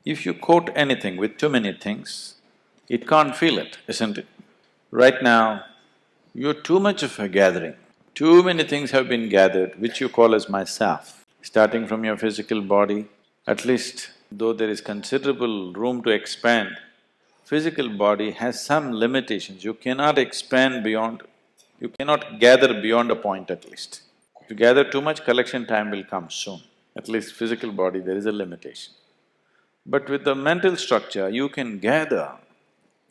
If you coat anything with too many things, it can't feel it, isn't it? Right now, you're too much of a gathering. Too many things have been gathered, which you call as myself. Starting from your physical body, at least though there is considerable room to expand, physical body has some limitations. You cannot expand beyond… you cannot gather beyond a point at least. If you gather too much, collection time will come soon. At least physical body, there is a limitation. But with the mental structure, you can gather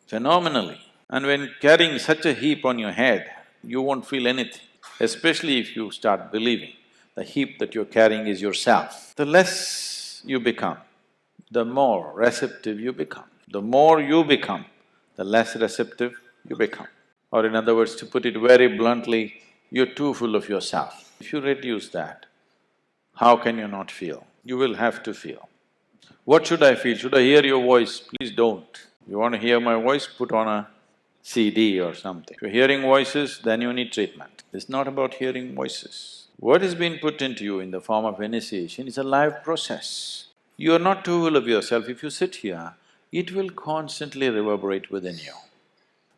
phenomenally. And when carrying such a heap on your head, you won't feel anything, especially if you start believing the heap that you're carrying is yourself. The less you become, the more receptive you become. The more you become, the less receptive you become. Or in other words, to put it very bluntly, you're too full of yourself. If you reduce that, how can you not feel? You will have to feel. What should I feel? Should I hear your voice? Please don't. You want to hear my voice? Put on a CD or something. If you're hearing voices, then you need treatment. It's not about hearing voices. What is being put into you in the form of initiation is a live process. You are not too full of yourself. If you sit here, it will constantly reverberate within you,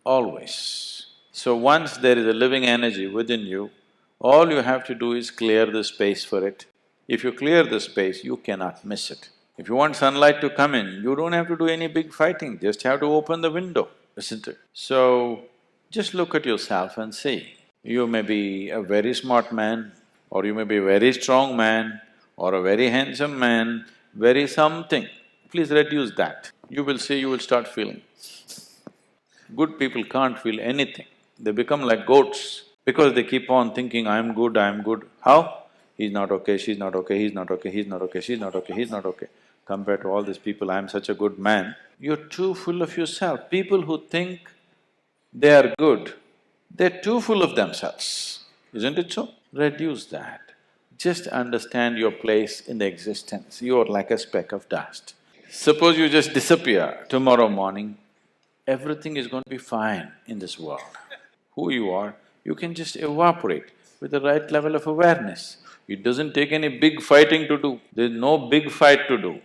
always. So once there is a living energy within you, all you have to do is clear the space for it. If you clear the space, you cannot miss it. If you want sunlight to come in, you don't have to do any big fighting, just have to open the window, isn't it? So, just look at yourself and see. You may be a very smart man, or you may be a very strong man, or a very handsome man, very something. Please reduce that. You will see, you will start feeling. Good people can't feel anything. They become like goats because they keep on thinking, I'm good, I'm good. How? He's not okay, she's not okay, he's not okay, he's not okay, she's not okay, he's not okay. Compared to all these people, I'm such a good man. You're too full of yourself. People who think they are good, they're too full of themselves, isn't it so? Reduce that. Just understand your place in the existence. You're like a speck of dust. Suppose you just disappear tomorrow morning, everything is going to be fine in this world. Who you are, you can just evaporate with the right level of awareness. It doesn't take any big fighting to do, there's no big fight to do.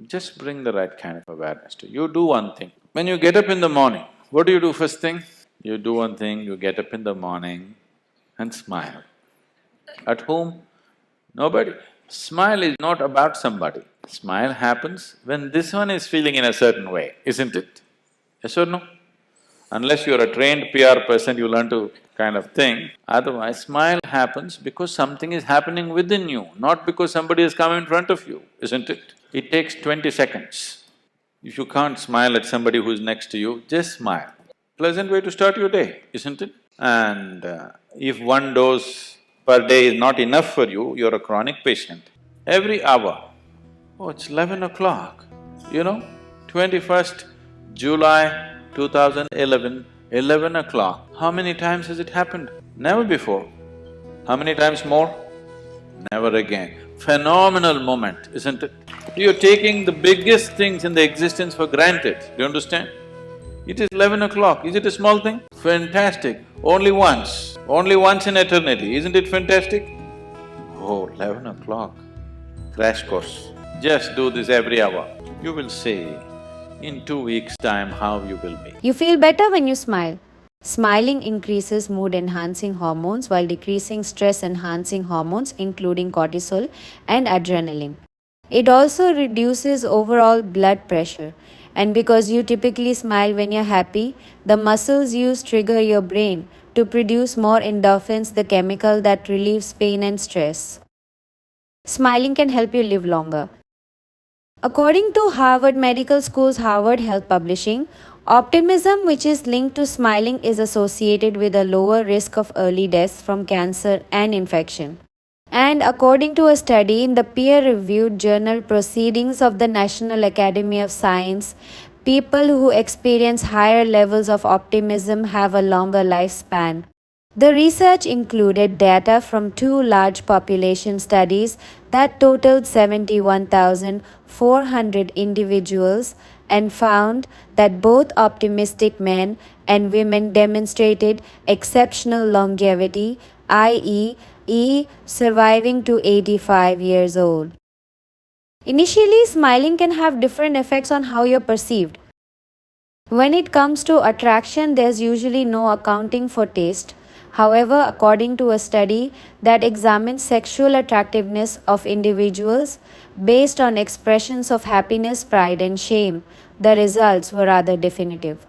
Just bring the right kind of awareness to you. You do one thing. When you get up in the morning, what do you do first thing? You do one thing, you get up in the morning and smile. At whom? Nobody. Smile is not about somebody. Smile happens when this one is feeling in a certain way, isn't it? Yes or no? Unless you're a trained PR person, you learn to kind of think. Otherwise, smile happens because something is happening within you, not because somebody has come in front of you, isn't it? It takes 20 seconds. If you can't smile at somebody who's next to you, just smile. Pleasant way to start your day, isn't it? And if one dose per day is not enough for you, you're a chronic patient, every hour, oh, it's 11 o'clock, you know, 21st July 2011, 11 o'clock. How many times has it happened? Never before. How many times more? Never again. Phenomenal moment, isn't it? You're taking the biggest things in the existence for granted, do you understand? It is 11 o'clock, is it a small thing? Fantastic, only once in eternity, isn't it fantastic? Oh, 11 o'clock, crash course. Just do this every hour. You will see in 2 weeks' time how you will be. You feel better when you smile. Smiling increases mood-enhancing hormones while decreasing stress-enhancing hormones including cortisol and adrenaline. It also reduces overall blood pressure. And because you typically smile when you're happy, the muscles used trigger your brain to produce more endorphins, the chemical that relieves pain and stress. Smiling can help you live longer. According to Harvard Medical School's Harvard Health Publishing, optimism, which is linked to smiling, is associated with a lower risk of early deaths from cancer and infection. And according to a study in the peer-reviewed journal Proceedings of the National Academy of Science, people who experience higher levels of optimism have a longer lifespan. The research included data from 2 large population studies that totaled 71,400 individuals and found that both optimistic men and women demonstrated exceptional longevity, i.e., surviving to 85 years old. Initially, smiling can have different effects on how you're perceived. When it comes to attraction, there's usually no accounting for taste. However, according to a study that examines sexual attractiveness of individuals based on expressions of happiness, pride, and shame, the results were rather definitive.